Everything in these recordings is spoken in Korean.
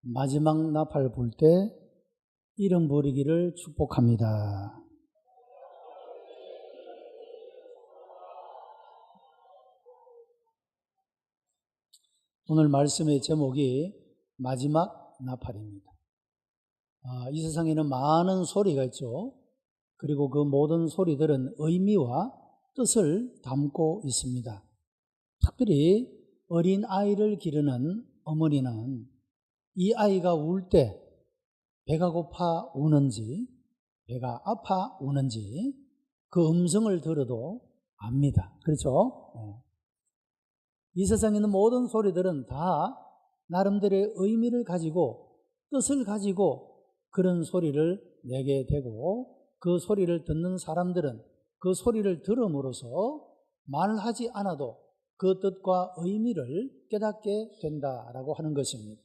마지막 나팔 불 때 이름 부르기를 축복합니다. 오늘 말씀의 제목이 마지막 나팔입니다. 이 세상에는 많은 소리가 있죠. 그리고 그 모든 소리들은 의미와 뜻을 담고 있습니다. 특별히 어린 아이를 기르는 어머니는 이 아이가 울 때 배가 고파 우는지 배가 아파 우는지 그 음성을 들어도 압니다. 그렇죠? 이 세상에 있는 모든 소리들은 다 나름대로의 의미를 가지고 뜻을 가지고 그런 소리를 내게 되고, 그 소리를 듣는 사람들은 그 소리를 들음으로써 말하지 않아도 그 뜻과 의미를 깨닫게 된다라고 하는 것입니다.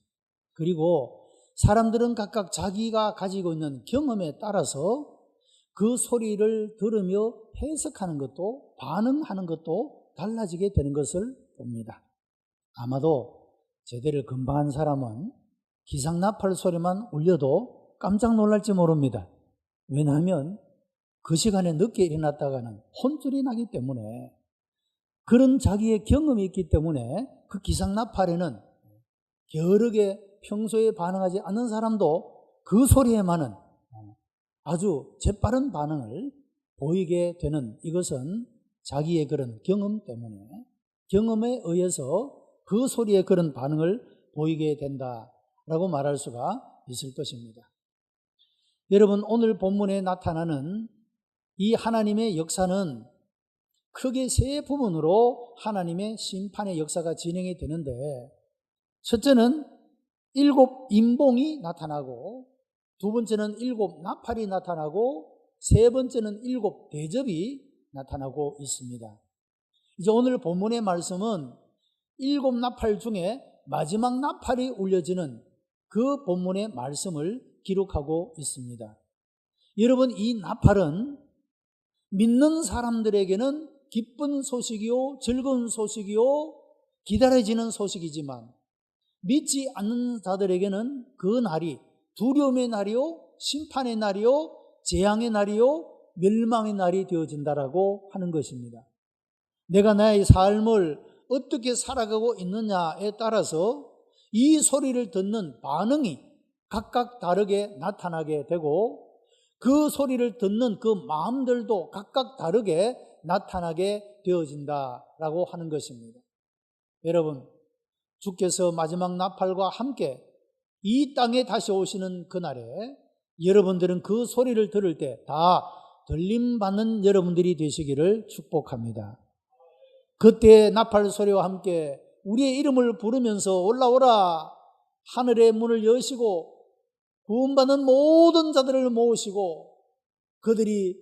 그리고 사람들은 각각 자기가 가지고 있는 경험에 따라서 그 소리를 들으며 해석하는 것도 반응하는 것도 달라지게 되는 것을 봅니다. 아마도 제대로 건방한 사람은 기상나팔 소리만 울려도 깜짝 놀랄지 모릅니다. 왜냐하면 그 시간에 늦게 일어났다가는 혼쭐이 나기 때문에, 그런 자기의 경험이 있기 때문에 그 기상나팔에는 게으르게 평소에 반응하지 않는 사람도 그 소리에만은 아주 재빠른 반응을 보이게 되는, 이것은 자기의 그런 경험 때문에, 경험에 의해서 그 소리에 그런 반응을 보이게 된다라고 말할 수가 있을 것입니다. 여러분, 오늘 본문에 나타나는 이 하나님의 역사는 크게 세 부분으로 하나님의 심판의 역사가 진행이 되는데, 첫째는 7 임봉이 나타나고, 두 번째는 7 나팔이 나타나고, 세 번째는 7 대접이 나타나고 있습니다. 이제 오늘 본문의 말씀은 7 나팔 중에 마지막 나팔이 울려지는 그 본문의 말씀을 기록하고 있습니다. 여러분, 이 나팔은 믿는 사람들에게는 기쁜 소식이요, 즐거운 소식이요, 기다려지는 소식이지만 믿지 않는 자들에게는 그 날이 두려움의 날이요, 심판의 날이요, 재앙의 날이요, 멸망의 날이 되어진다라고 하는 것입니다. 내가 나의 삶을 어떻게 살아가고 있느냐에 따라서 이 소리를 듣는 반응이 각각 다르게 나타나게 되고, 그 소리를 듣는 그 마음들도 각각 다르게 나타나게 되어진다라고 하는 것입니다. 여러분, 주께서 마지막 나팔과 함께 이 땅에 다시 오시는 그날에 여러분들은 그 소리를 들을 때 다 들림받는 여러분들이 되시기를 축복합니다. 그때 나팔 소리와 함께 우리의 이름을 부르면서 올라오라, 하늘의 문을 여시고 구원받는 모든 자들을 모으시고, 그들이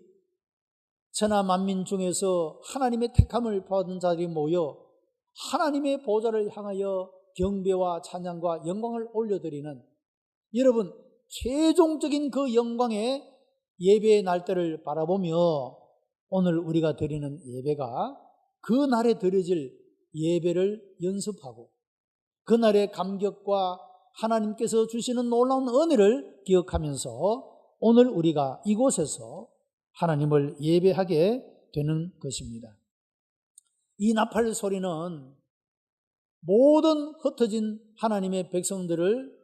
천하 만민 중에서 하나님의 택함을 받은 자들이 모여 하나님의 보좌를 향하여 경배와 찬양과 영광을 올려드리는, 여러분, 최종적인 그 영광의 예배의 날짜를 바라보며 오늘 우리가 드리는 예배가 그 날에 드려질 예배를 연습하고, 그날의 감격과 하나님께서 주시는 놀라운 은혜를 기억하면서 오늘 우리가 이곳에서 하나님을 예배하게 되는 것입니다. 이 나팔 소리는 모든 흩어진 하나님의 백성들을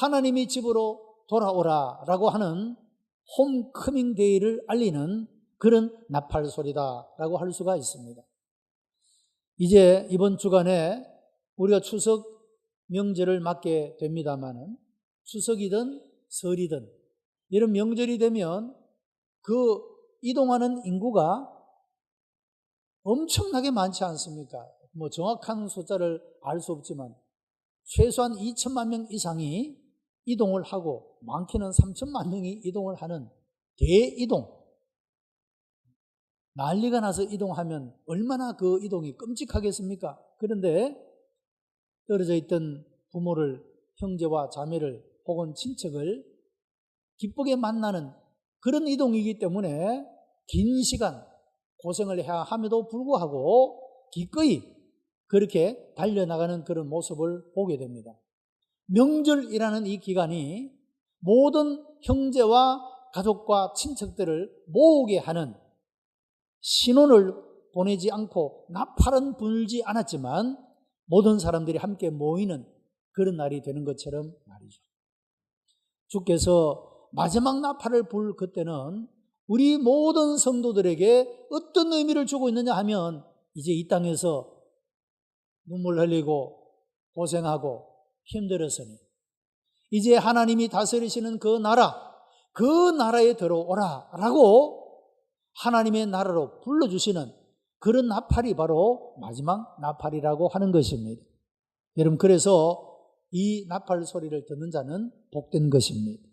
하나님의 집으로 돌아오라 라고 하는 홈커밍 데이를 알리는 그런 나팔 소리다라고 할 수가 있습니다. 이제 이번 주간에 우리가 추석 명절을 맞게 됩니다마는, 추석이든 설이든 이런 명절이 되면 그 이동하는 인구가 엄청나게 많지 않습니까? 정확한 숫자를 알 수 없지만 최소한 2천만 명 이상이 이동을 하고 많게는 3천만 명이 이동을 하는 대이동, 난리가 나서 이동하면 얼마나 그 이동이 끔찍하겠습니까? 그런데 떨어져 있던 부모를, 형제와 자매를 혹은 친척을 기쁘게 만나는 그런 이동이기 때문에 긴 시간 고생을 해야 함에도 불구하고 기꺼이 그렇게 달려나가는 그런 모습을 보게 됩니다. 명절이라는 이 기간이 모든 형제와 가족과 친척들을 모으게 하는, 신혼을 보내지 않고 나팔은 불지 않았지만 모든 사람들이 함께 모이는 그런 날이 되는 것처럼 말이죠. 주께서 마지막 나팔을 불 그때는 우리 모든 성도들에게 어떤 의미를 주고 있느냐 하면, 이제 이 땅에서 눈물 흘리고 고생하고 힘들었으니 이제 하나님이 다스리시는 그 나라에 들어오라 라고 하나님의 나라로 불러주시는 그런 나팔이 바로 마지막 나팔이라고 하는 것입니다. 여러분, 그래서 이 나팔 소리를 듣는 자는 복된 것입니다.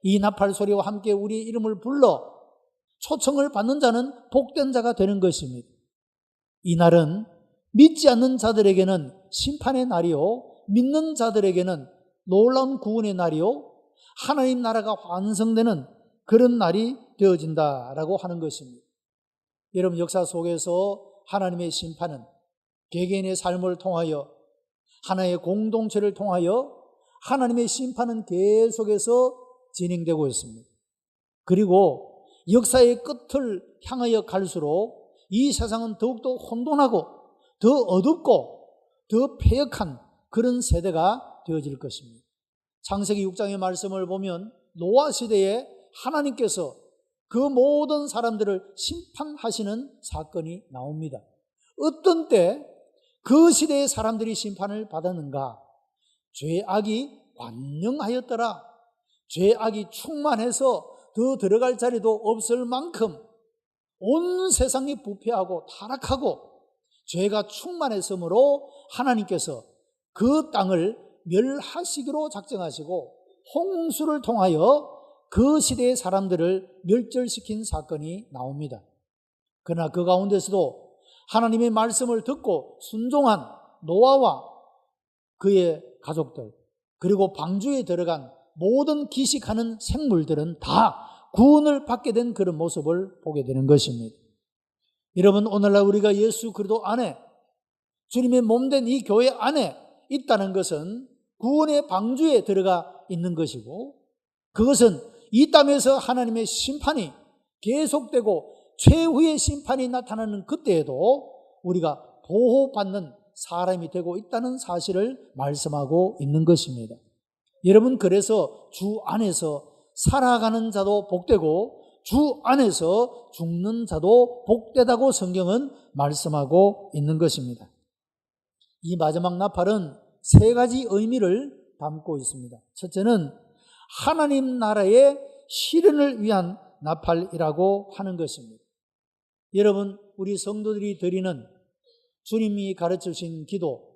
이 나팔 소리와 함께 우리의 이름을 불러 초청을 받는 자는 복된 자가 되는 것입니다. 이 날은 믿지 않는 자들에게는 심판의 날이요, 믿는 자들에게는 놀라운 구원의 날이요, 하나님 나라가 완성되는 그런 날이 되어진다라고 하는 것입니다. 여러분, 역사 속에서 하나님의 심판은 개개인의 삶을 통하여, 하나의 공동체를 통하여 하나님의 심판은 계속해서 진행되고 있습니다. 그리고 역사의 끝을 향하여 갈수록 이 세상은 더욱더 혼돈하고 더 어둡고 더 패역한 그런 세대가 되어질 것입니다. 창세기 6장의 말씀을 보면 노아 시대에 하나님께서 그 모든 사람들을 심판하시는 사건이 나옵니다. 어떤 때 그 시대의 사람들이 심판을 받았는가? 죄악이 관영하였더라. 죄악이 충만해서 더 들어갈 자리도 없을 만큼 온 세상이 부패하고 타락하고 죄가 충만했으므로 하나님께서 그 땅을 멸하시기로 작정하시고 홍수를 통하여 그 시대의 사람들을 멸절시킨 사건이 나옵니다. 그러나 그 가운데서도 하나님의 말씀을 듣고 순종한 노아와 그의 가족들, 그리고 방주에 들어간 모든 기식하는 생물들은 다 구원을 받게 된 그런 모습을 보게 되는 것입니다. 여러분, 오늘날 우리가 예수 그리스도 안에, 주님의 몸된 이 교회 안에 있다는 것은 구원의 방주에 들어가 있는 것이고, 그것은 이 땅에서 하나님의 심판이 계속되고 최후의 심판이 나타나는 그때에도 우리가 보호받는 사람이 되고 있다는 사실을 말씀하고 있는 것입니다. 여러분, 그래서 주 안에서 살아가는 자도 복되고 주 안에서 죽는 자도 복되다고 성경은 말씀하고 있는 것입니다. 이 마지막 나팔은 세 가지 의미를 담고 있습니다. 첫째는 하나님 나라의 실현을 위한 나팔이라고 하는 것입니다. 여러분, 우리 성도들이 드리는 주님이 가르쳐 주신 기도,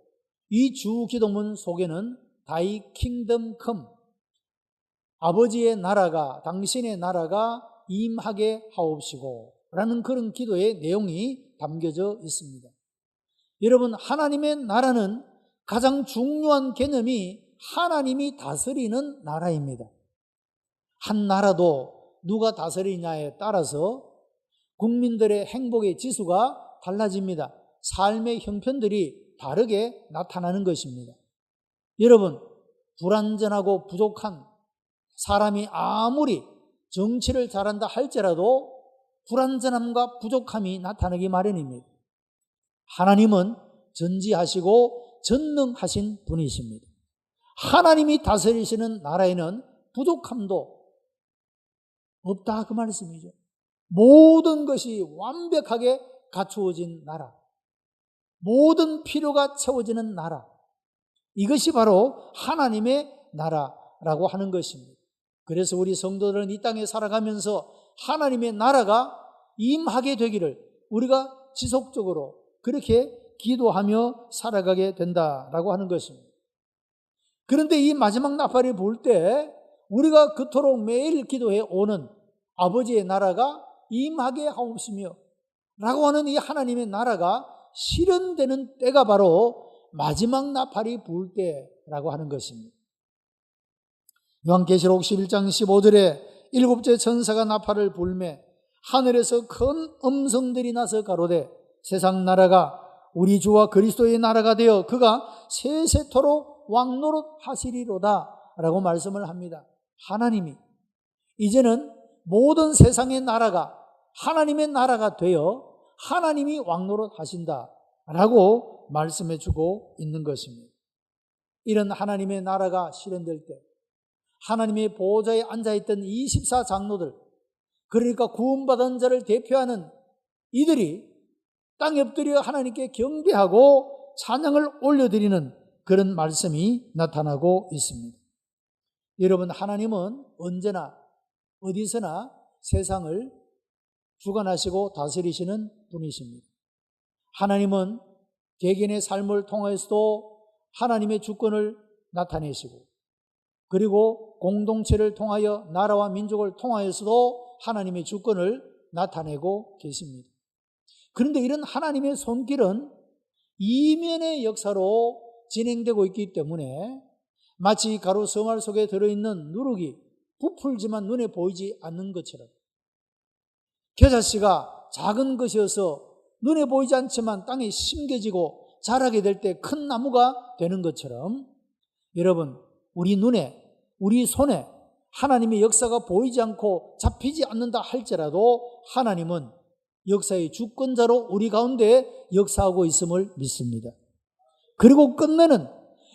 이 주 기도문 속에는 Thy kingdom come, 아버지의 나라가, 당신의 나라가 임하게 하옵시고 라는 그런 기도의 내용이 담겨져 있습니다. 여러분, 하나님의 나라는 가장 중요한 개념이 하나님이 다스리는 나라입니다. 한 나라도 누가 다스리냐에 따라서 국민들의 행복의 지수가 달라집니다. 삶의 형편들이 다르게 나타나는 것입니다. 여러분, 불완전하고 부족한 사람이 아무리 정치를 잘한다 할지라도 불완전함과 부족함이 나타나기 마련입니다. 하나님은 전지하시고 전능하신 분이십니다. 하나님이 다스리시는 나라에는 부족함도 없다, 그 말씀이죠. 모든 것이 완벽하게 갖추어진 나라, 모든 필요가 채워지는 나라, 이것이 바로 하나님의 나라라고 하는 것입니다. 그래서 우리 성도들은 이 땅에 살아가면서 하나님의 나라가 임하게 되기를 우리가 지속적으로 그렇게 기도하며 살아가게 된다라고 하는 것입니다. 그런데 이 마지막 나팔을 불 때 우리가 그토록 매일 기도해 오는 아버지의 나라가 임하게 하옵시며 라고 하는 이 하나님의 나라가 실현되는 때가 바로 마지막 나팔이 불 때라고 하는 것입니다. 요한계시록 11장 15절에 일곱째 천사가 나팔을 불매 하늘에서 큰 음성들이 나서 가로되 세상 나라가 우리 주와 그리스도의 나라가 되어 그가 세세토록 왕노릇 하시리로다 라고 말씀을 합니다. 하나님이 이제는 모든 세상의 나라가 하나님의 나라가 되어 하나님이 왕노릇 하신다 라고 말씀해 주고 있는 것입니다. 이런 하나님의 나라가 실현될 때 하나님의 보호자에 앉아있던 24 장로들, 그러니까 구원받은 자를 대표하는 이들이 땅에 엎드려 하나님께 경배하고 찬양을 올려드리는 그런 말씀이 나타나고 있습니다. 여러분, 하나님은 언제나 어디서나 세상을 주관하시고 다스리시는 분이십니다. 하나님은 개개인의 삶을 통해서도 하나님의 주권을 나타내시고, 그리고 공동체를 통하여 나라와 민족을 통하여서도 하나님의 주권을 나타내고 계십니다. 그런데 이런 하나님의 손길은 이면의 역사로 진행되고 있기 때문에 마치 가루 서말 속에 들어있는 누룩이 부풀지만 눈에 보이지 않는 것처럼, 겨자씨가 작은 것이어서 눈에 보이지 않지만 땅에 심겨지고 자라게 될 때 큰 나무가 되는 것처럼, 여러분, 우리 눈에, 우리 손에 하나님의 역사가 보이지 않고 잡히지 않는다 할지라도 하나님은 역사의 주권자로 우리 가운데 역사하고 있음을 믿습니다. 그리고 끝내는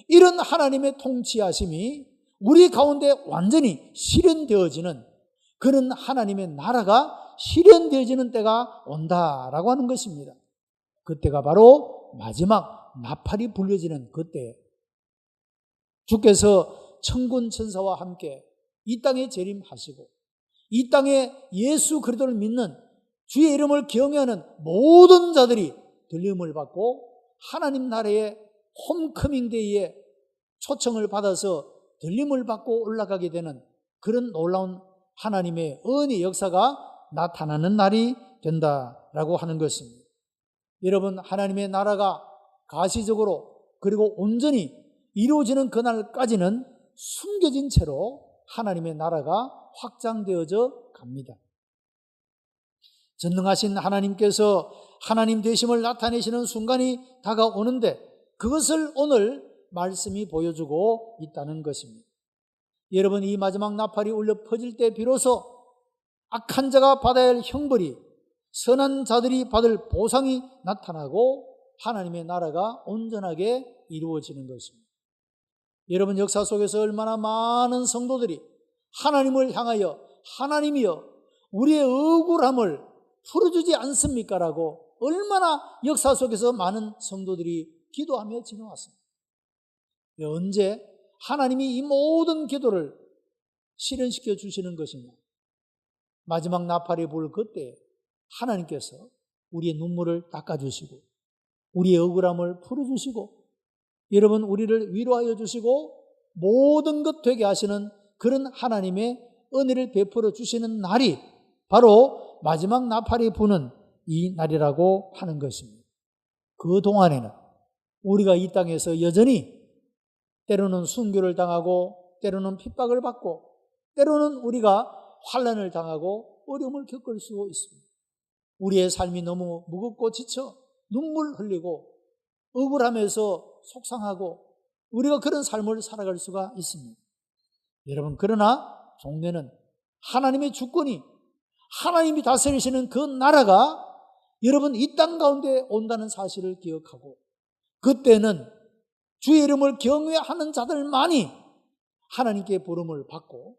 이런 하나님의 통치하심이 우리 가운데 완전히 실현되어지는 그런 하나님의 나라가 실현되어지는 때가 온다라고 하는 것입니다. 그때가 바로 마지막 나팔이 불려지는 그때, 주께서 천군 천사와 함께 이 땅에 재림하시고 이 땅에 예수 그리스도를 믿는 주의 이름을 경외하는 모든 자들이 들림을 받고 하나님 나라의 홈커밍 데이에 초청을 받아서 들림을 받고 올라가게 되는 그런 놀라운 하나님의 은혜의 역사가 나타나는 날이 된다라고 하는 것입니다. 여러분, 하나님의 나라가 가시적으로 그리고 온전히 이루어지는 그날까지는 숨겨진 채로 하나님의 나라가 확장되어져 갑니다. 전능하신 하나님께서 하나님 되심을 나타내시는 순간이 다가오는데 그것을 오늘 말씀이 보여주고 있다는 것입니다. 여러분, 이 마지막 나팔이 울려 퍼질 때 비로소 악한 자가 받아야 할 형벌이, 선한 자들이 받을 보상이 나타나고 하나님의 나라가 온전하게 이루어지는 것입니다. 여러분, 역사 속에서 얼마나 많은 성도들이 하나님을 향하여 하나님이여 우리의 억울함을 풀어주지 않습니까? 라고 얼마나 역사 속에서 많은 성도들이 기도하며 지내왔습니다. 언제 하나님이 이 모든 기도를 실현시켜 주시는 것이냐? 마지막 나팔이 불 그때 하나님께서 우리의 눈물을 닦아주시고 우리의 억울함을 풀어주시고 여러분, 우리를 위로하여 주시고 모든 것 되게 하시는 그런 하나님의 은혜를 베풀어 주시는 날이 바로 마지막 나팔이 부는 이 날이라고 하는 것입니다. 그 동안에는 우리가 이 땅에서 여전히 때로는 순교를 당하고 때로는 핍박을 받고 때로는 우리가 환난을 당하고 어려움을 겪을 수 있습니다. 우리의 삶이 너무 무겁고 지쳐 눈물 흘리고 억울하면서 속상하고 우리가 그런 삶을 살아갈 수가 있습니다. 여러분, 그러나 종래는 하나님의 주권이, 하나님이 다스리시는 그 나라가 여러분 이 땅 가운데 온다는 사실을 기억하고 그때는 주의 이름을 경외하는 자들만이 하나님께 부름을 받고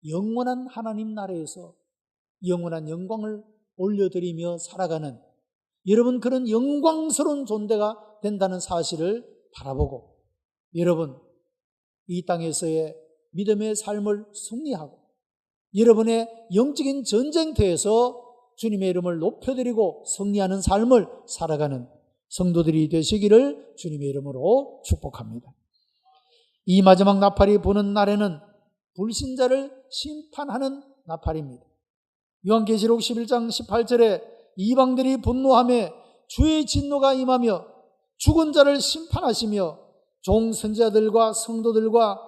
영원한 하나님 나라에서 영원한 영광을 올려드리며 살아가는 여러분 그런 영광스러운 존재가 된다는 사실을 바라보고 여러분 이 땅에서의 믿음의 삶을 승리하고 여러분의 영적인 전쟁터에서 주님의 이름을 높여드리고 승리하는 삶을 살아가는 성도들이 되시기를 주님의 이름으로 축복합니다. 이 마지막 나팔이 부는 날에는 불신자를 심판하는 나팔입니다. 요한계시록 11장 18절에 이방들이 분노하며 주의 진노가 임하며 죽은 자를 심판하시며 종 선지자들과 성도들과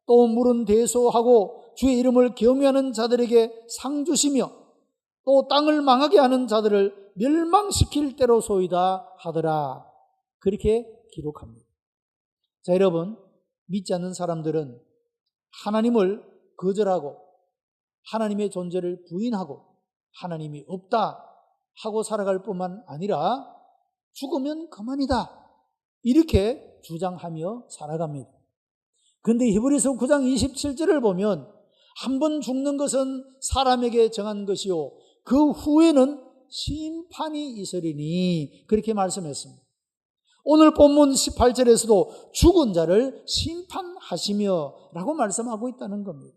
또 물은 대소하고 주의 이름을 경외하는 자들에게 상 주시며 또 땅을 망하게 하는 자들을 멸망시킬 때로소이다 하더라. 그렇게 기록합니다. 자, 여러분, 믿지 않는 사람들은 하나님을 거절하고 하나님의 존재를 부인하고 하나님이 없다 하고 살아갈 뿐만 아니라 죽으면 그만이다 이렇게 주장하며 살아갑니다. 그런데 히브리서 9장 27절을 보면 한 번 죽는 것은 사람에게 정한 것이요 그 후에는 심판이 있으리니 그렇게 말씀했습니다. 오늘 본문 18절에서도 죽은 자를 심판하시며 라고 말씀하고 있다는 겁니다.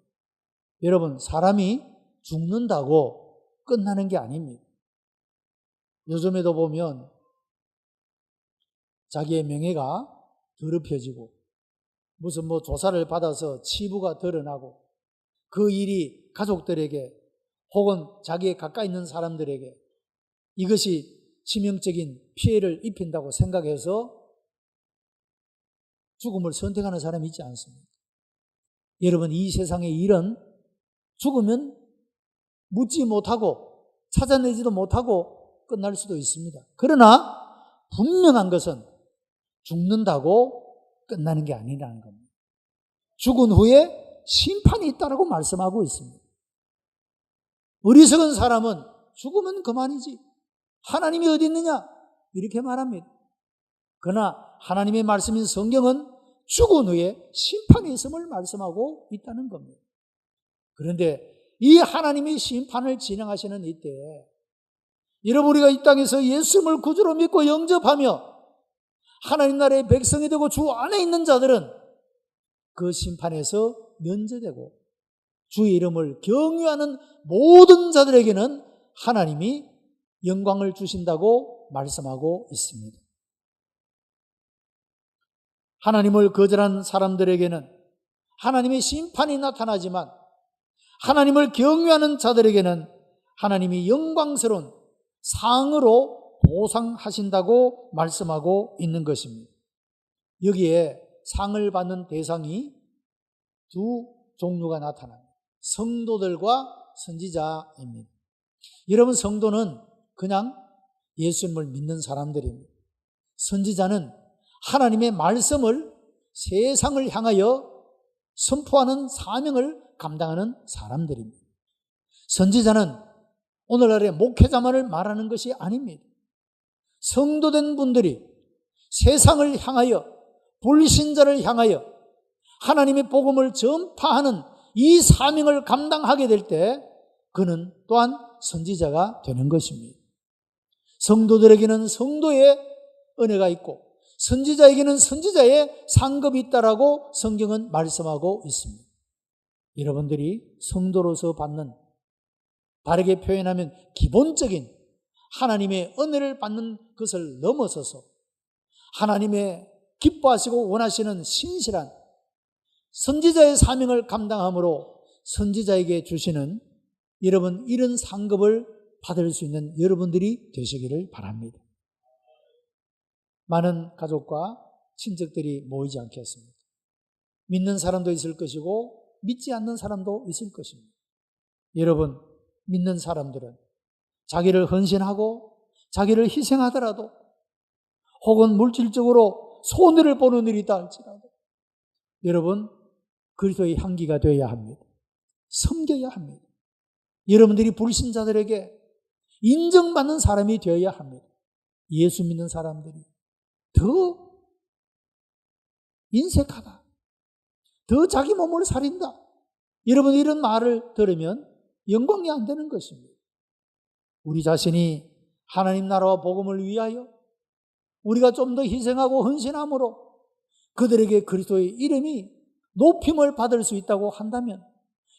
여러분, 사람이 죽는다고 끝나는 게 아닙니다. 요즘에도 보면 자기의 명예가 더럽혀지고 무슨 조사를 받아서 치부가 드러나고 그 일이 가족들에게 혹은 자기의 가까이 있는 사람들에게 이것이 치명적인 피해를 입힌다고 생각해서 죽음을 선택하는 사람이 있지 않습니까? 여러분, 이 세상의 일은 죽으면 묻지 못하고 찾아내지도 못하고 끝날 수도 있습니다. 그러나 분명한 것은 죽는다고 끝나는 게 아니라는 겁니다. 죽은 후에 심판이 있다라고 말씀하고 있습니다. 어리석은 사람은 죽으면 그만이지 하나님이 어디 있느냐 이렇게 말합니다. 그러나 하나님의 말씀인 성경은 죽은 후에 심판이 있음을 말씀하고 있다는 겁니다. 그런데 이 하나님의 심판을 진행하시는 이때에 여러분, 우리가 이 땅에서 예수님을 구주로 믿고 영접하며 하나님 나라의 백성이 되고 주 안에 있는 자들은 그 심판에서 면제되고 주의 이름을 경유하는 모든 자들에게는 하나님이 영광을 주신다고 말씀하고 있습니다. 하나님을 거절한 사람들에게는 하나님의 심판이 나타나지만 하나님을 경외하는 자들에게는 하나님이 영광스러운 상으로 보상하신다고 말씀하고 있는 것입니다. 여기에 상을 받는 대상이 두 종류가 나타납니다. 성도들과 선지자입니다. 여러분, 성도는 그냥 예수님을 믿는 사람들입니다. 선지자는 하나님의 말씀을 세상을 향하여 선포하는 사명을 감당하는 사람들입니다. 선지자는 오늘날의 목회자만을 말하는 것이 아닙니다. 성도된 분들이 세상을 향하여 불신자를 향하여 하나님의 복음을 전파하는 이 사명을 감당하게 될 때 그는 또한 선지자가 되는 것입니다. 성도들에게는 성도의 은혜가 있고 선지자에게는 선지자의 상급이 있다라고 성경은 말씀하고 있습니다. 여러분들이 성도로서 받는, 바르게 표현하면 기본적인 하나님의 은혜를 받는 것을 넘어서서 하나님의 기뻐하시고 원하시는 신실한 선지자의 사명을 감당함으로 선지자에게 주시는 여러분 이런 상급을 받을 수 있는 여러분들이 되시기를 바랍니다. 많은 가족과 친척들이 모이지 않겠습니까? 믿는 사람도 있을 것이고 믿지 않는 사람도 있을 것입니다. 여러분, 믿는 사람들은 자기를 헌신하고 자기를 희생하더라도 혹은 물질적으로 손해를 보는 일이 있다 할지라도 여러분 그리스도의 향기가 되어야 합니다. 섬겨야 합니다. 여러분들이 불신자들에게 인정받는 사람이 되어야 합니다. 예수 믿는 사람들이 더 인색하다, 더 자기 몸을 살린다, 여러분 이런 말을 들으면 영광이 안 되는 것입니다. 우리 자신이 하나님 나라와 복음을 위하여 우리가 좀 더 희생하고 헌신함으로 그들에게 그리스도의 이름이 높임을 받을 수 있다고 한다면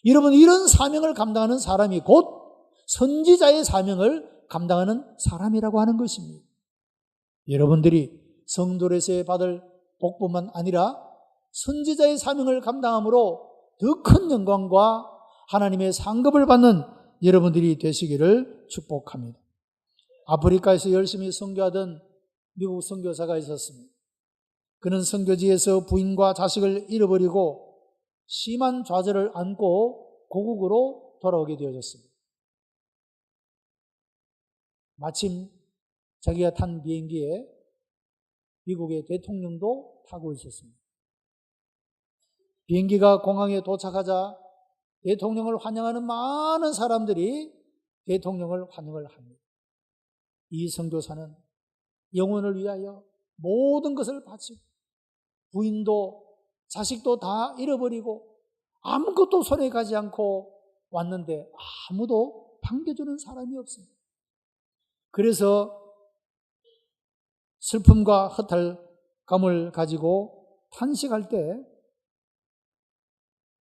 여러분 이런 사명을 감당하는 사람이 곧 선지자의 사명을 감당하는 사람이라고 하는 것입니다. 여러분들이 성도로서의 받을 복뿐만 아니라 선지자의 사명을 감당함으로 더 큰 영광과 하나님의 상급을 받는 여러분들이 되시기를 축복합니다. 아프리카에서 열심히 선교하던 미국 선교사가 있었습니다. 그는 선교지에서 부인과 자식을 잃어버리고 심한 좌절을 안고 고국으로 돌아오게 되어졌습니다. 마침 자기가 탄 비행기에 미국의 대통령도 타고 있었습니다. 비행기가 공항에 도착하자 대통령을 환영하는 많은 사람들이 대통령을 환영을 합니다. 이 선교사는 영혼을 위하여 모든 것을 바치고 부인도 자식도 다 잃어버리고 아무것도 손에 가지 않고 왔는데 아무도 반겨주는 사람이 없습니다. 그래서 슬픔과 허탈감을 가지고 탄식할 때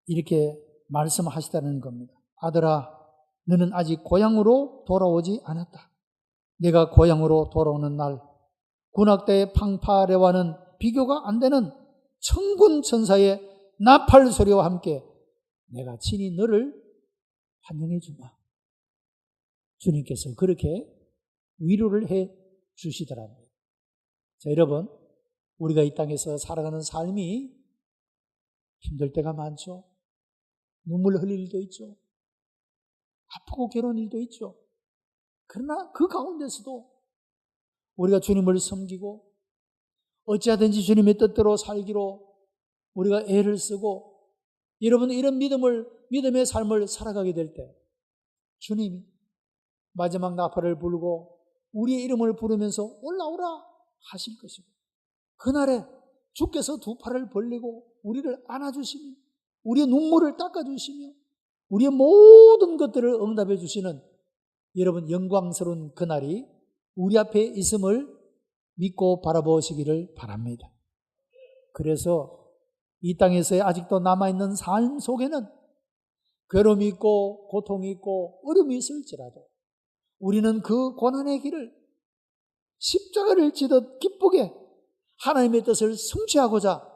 이렇게 말씀하시다는 겁니다. 아들아, 너는 아직 고향으로 돌아오지 않았다. 내가 고향으로 돌아오는 날 군악대의 팡파레와는 비교가 안 되는 천군 천사의 나팔 소리와 함께 내가 친히 너를 환영해 주마. 주님께서 그렇게 위로를 해 주시더랍니다. 자, 여러분, 우리가 이 땅에서 살아가는 삶이 힘들 때가 많죠. 눈물 흘릴 일도 있죠. 아프고 괴로운 일도 있죠. 그러나 그 가운데서도 우리가 주님을 섬기고 어찌하든지 주님의 뜻대로 살기로 우리가 애를 쓰고 여러분 이런 믿음의 삶을 살아가게 될 때 주님이 마지막 나팔을 불고 우리의 이름을 부르면서 올라오라 하실 것이고 그날에 주께서 두 팔을 벌리고 우리를 안아주시며 우리의 눈물을 닦아주시며 우리의 모든 것들을 응답해 주시는 여러분 영광스러운 그날이 우리 앞에 있음을 믿고 바라보시기를 바랍니다. 그래서 이 땅에서의 아직도 남아있는 삶 속에는 괴로움이 있고 고통이 있고 어려움이 있을지라도 우리는 그 고난의 길을 십자가를 지듯 기쁘게 하나님의 뜻을 성취하고자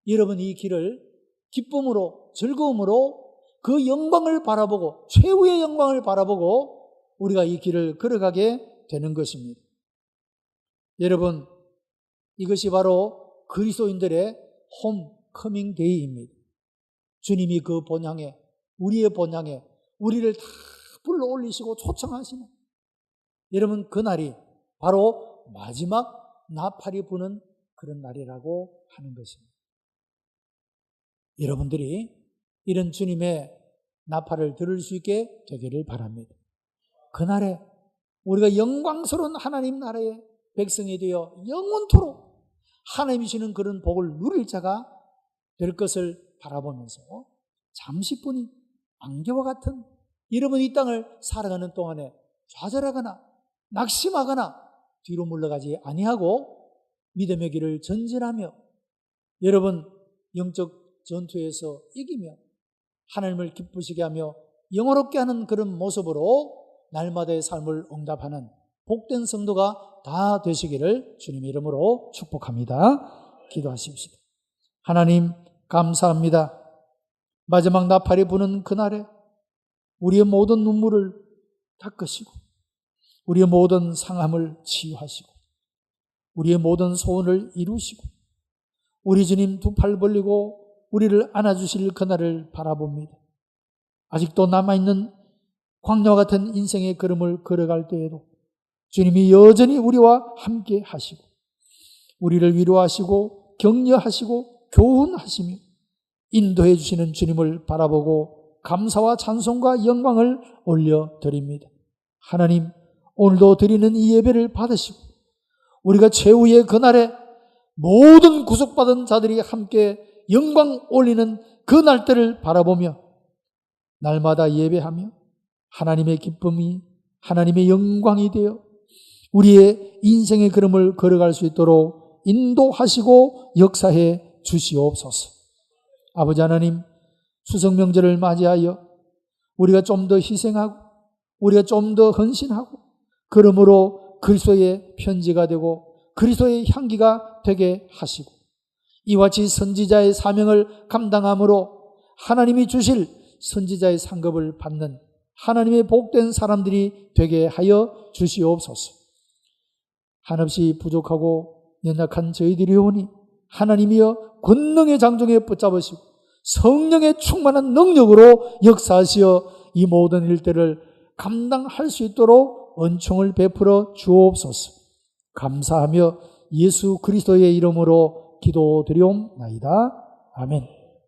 여러분 이 길을 기쁨으로 즐거움으로 그 영광을 바라보고 최후의 영광을 바라보고 우리가 이 길을 걸어가게 되는 것입니다. 여러분 이것이 바로 그리스도인들의 홈커밍 데이입니다. 주님이 그 본향에 우리의 본향에 우리를 다 불러올리시고 초청하시는 여러분 그날이 바로 마지막 나팔이 부는 그런 날이라고 하는 것입니다. 여러분들이 이런 주님의 나팔을 들을 수 있게 되기를 바랍니다. 그날에 우리가 영광스러운 하나님 나라의 백성이 되어 영원토록 하나님이 주시는 그런 복을 누릴 자가 될 것을 바라보면서 잠시뿐이 안개와 같은 여러분 이 땅을 살아가는 동안에 좌절하거나 낙심하거나 뒤로 물러가지 아니하고 믿음의 길을 전진하며 여러분 영적 전투에서 이기며 하나님을 기쁘시게 하며 영화롭게 하는 그런 모습으로 날마다의 삶을 응답하는 복된 성도가 다 되시기를 주님의 이름으로 축복합니다. 기도하십시다. 하나님 감사합니다. 마지막 나팔이 부는 그날에 우리의 모든 눈물을 닦으시고 우리의 모든 상함을 치유하시고 우리의 모든 소원을 이루시고 우리 주님 두 팔 벌리고 우리를 안아주실 그날을 바라봅니다. 아직도 남아있는 광야와 같은 인생의 걸음을 걸어갈 때에도 주님이 여전히 우리와 함께 하시고 우리를 위로하시고 격려하시고 교훈하시며 인도해 주시는 주님을 바라보고 감사와 찬송과 영광을 올려드립니다. 하나님 오늘도 드리는 이 예배를 받으시고 우리가 최후의 그날에 모든 구속받은 자들이 함께 영광 올리는 그 날들을 바라보며 날마다 예배하며 하나님의 기쁨이 하나님의 영광이 되어 우리의 인생의 걸음을 걸어갈 수 있도록 인도하시고 역사해 주시옵소서. 아버지 하나님 추석 명절을 맞이하여 우리가 좀 더 희생하고 우리가 좀 더 헌신하고 그러므로 그리스도의 편지가 되고 그리스도의 향기가 되게 하시고 이와 같이 선지자의 사명을 감당함으로 하나님이 주실 선지자의 상급을 받는 하나님의 복된 사람들이 되게 하여 주시옵소서. 한없이 부족하고 연약한 저희들이오니 하나님이여 권능의 장중에 붙잡으시고 성령의 충만한 능력으로 역사하시어 이 모든 일들을 감당할 수 있도록 은총을 베풀어 주옵소서. 감사하며 예수 그리스도의 이름으로 기도드리옵나이다. 아멘.